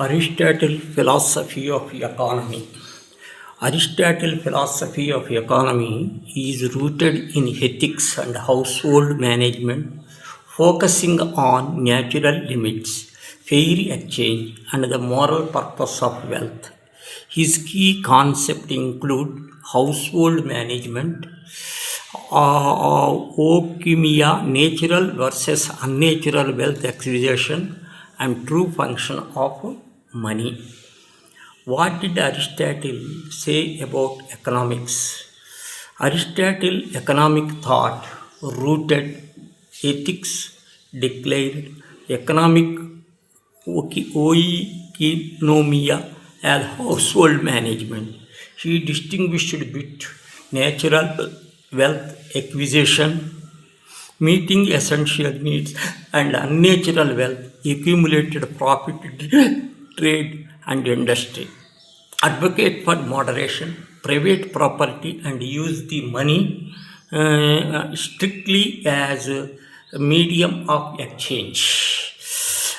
Aristotle philosophy of economy. Aristotle philosophy of economy is rooted in ethics and household management, focusing on natural limits, fair exchange, and the moral purpose of wealth. His key concepts include household management, okimia, natural versus unnatural wealth acquisition, and true function of money. What did Aristotle say about economics? Aristotle economic thought rooted ethics declared economic oikonomia as household management. He distinguished between natural wealth acquisition, meeting essential needs, and unnatural wealth accumulated profit, trade, and industry. Advocate for moderation, private property, and use the money strictly as a medium of exchange.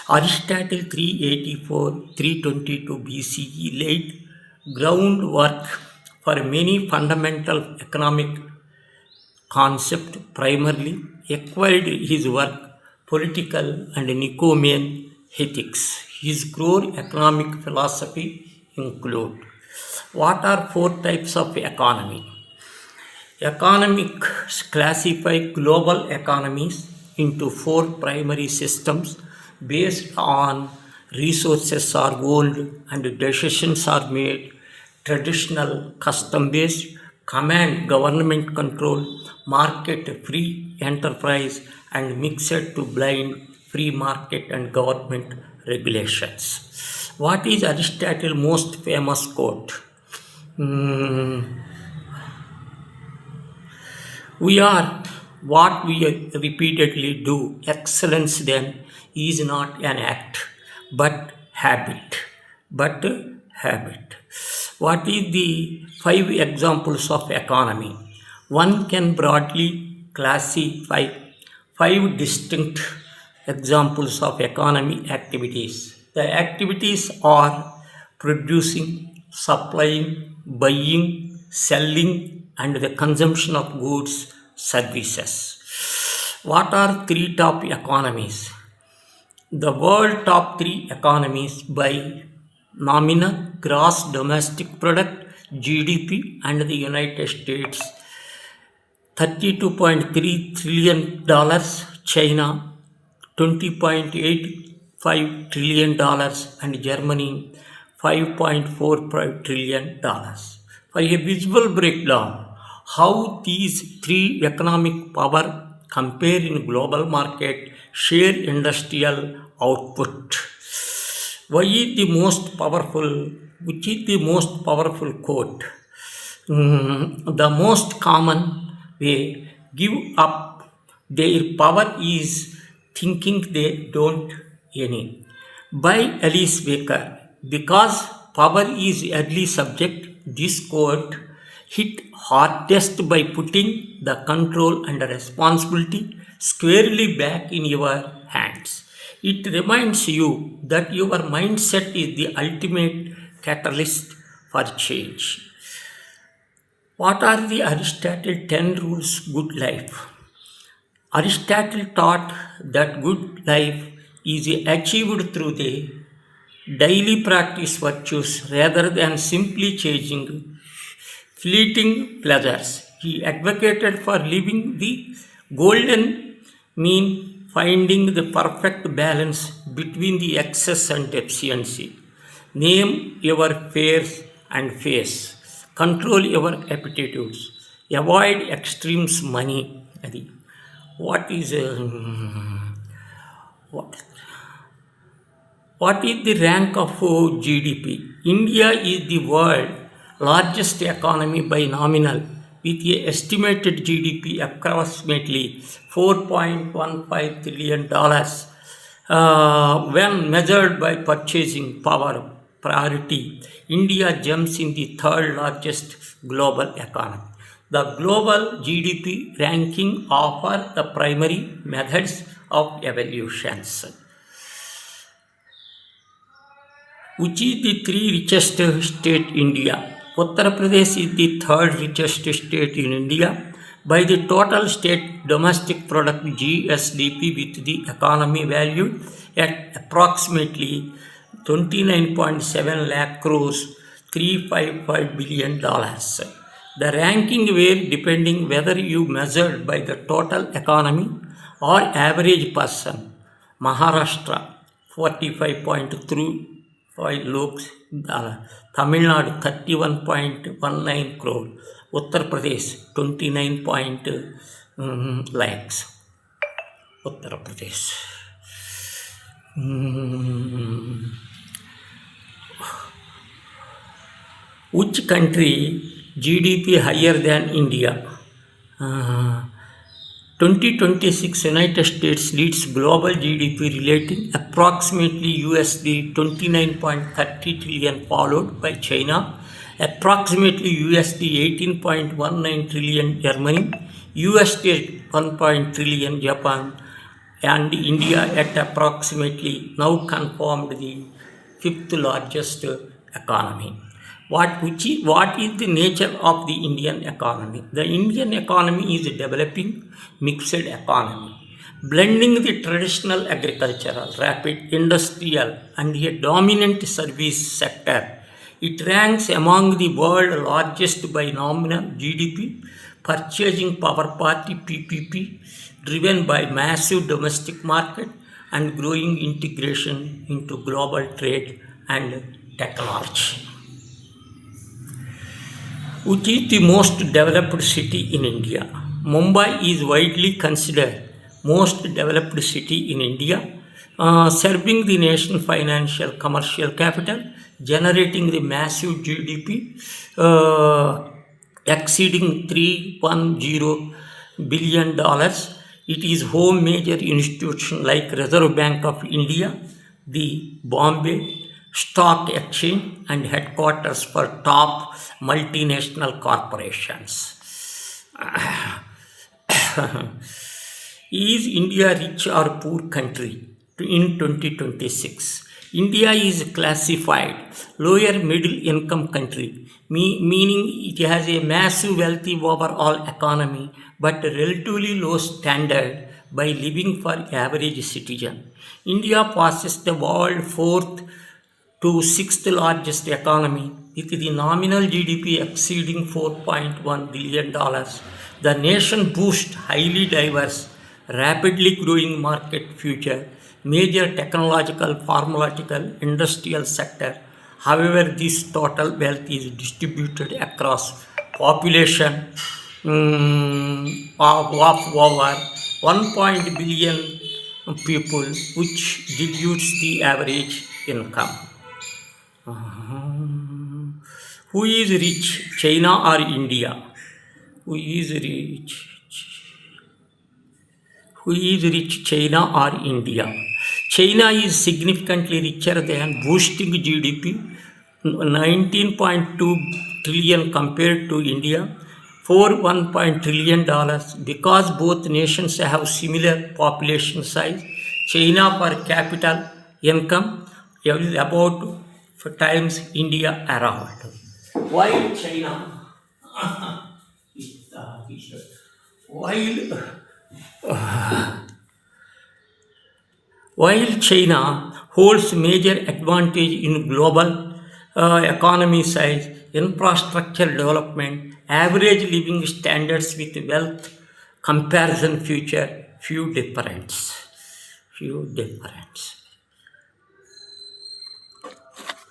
Aristotle 384 322 BCE laid groundwork for many fundamental economic concepts, primarily acquired his work Political and Nicomachean Ethics. His core economic philosophy include: what are four types of economy? Economics classify global economies into four primary systems based on resources are owned and decisions are made: traditional, custom based, command government control, market free enterprise, and mixed to blind free market and government regulations. What is Aristotle's most famous quote? We are what we repeatedly do. Excellence then is not an act, but habit. But habit. What is the 5 examples of economy? One can broadly classify 5 distinct examples of economy activities. The activities are producing, supplying, buying, selling, and the consumption of goods, services. What are 3 top economies? The world top 3 economies by nominal gross domestic product GDP and the United States: $32.3 trillion, China $20.85 trillion, and Germany $5.45 trillion. For a visual breakdown, how these 3 economic power compare in global market share industrial output. Which is the most powerful quote? The most common way give up their power is thinking they don't any. By Alice Baker. Because power is early subject, this quote hit hardest by putting the control and responsibility squarely back in your hands. It reminds you that your mindset is the ultimate catalyst for change. What are the Aristotle 10 rules good life? Aristotle taught that good life is achieved through the daily practice virtues rather than simply chasing fleeting pleasures. He advocated for living the golden mean, finding the perfect balance between the excess and deficiency. Name your fears and face. Control your appetites. Avoid extremes money. What is the rank of GDP? India is the world's largest economy by nominal, with an estimated GDP approximately $4.15 trillion. When measured by purchasing power priority, India jumps in the 3rd largest global economy. The global GDP ranking offers the primary methods of evaluations. Which is the three richest state India? Uttar Pradesh is the third richest state in India by the total state domestic product GSDP, with the economy valued at approximately 29.7 lakh crores, $355 billion. The ranking were depending whether you measured by the total economy or average person. Maharashtra 45.35 lakhs, Tamil Nadu 31.19 crore, Uttar Pradesh 29 lakhs. Uttar Pradesh. Which country GDP higher than India? 2026 United States leads global GDP, relating approximately USD 29.30 trillion, followed by China, approximately USD 18.19 trillion Germany, USD 1 trillion Japan, and India at approximately now confirmed the fifth largest economy. What is the nature of the Indian economy? The Indian economy is a developing mixed economy, blending the traditional agricultural, rapid industrial, and a dominant service sector. It ranks among the world's largest by nominal GDP, purchasing power party PPP, driven by massive domestic market and growing integration into global trade and technology. Which is the most developed city in India? Mumbai is widely considered most developed city in India, serving the nation's financial commercial capital, generating the massive GDP exceeding $310 billion. It is home major institutions like Reserve Bank of India, the Bombay Stock Exchange, and headquarters for top multinational corporations. Is India rich or poor country in 2026? India is classified lower middle income country, meaning it has a massive wealthy overall economy but relatively low standard by living for average citizen. India possesses the world fourth to sixth largest economy, with the nominal GDP exceeding $4.1 billion. The nation boasts highly diverse, rapidly growing market future, major technological, pharmaceutical, industrial sector. However, this total wealth is distributed across population of over 1 billion people, which dilutes the average income. Who is rich, China or India? Who is rich? Who is rich, China or India? China is significantly richer than, boosting GDP 19.2 trillion compared to India for $1 trillion, because both nations have similar population size. China per capita income is about 4 times India around. While China, while China holds major advantage in global economy size, infrastructure development, average living standards with wealth comparison future, few difference.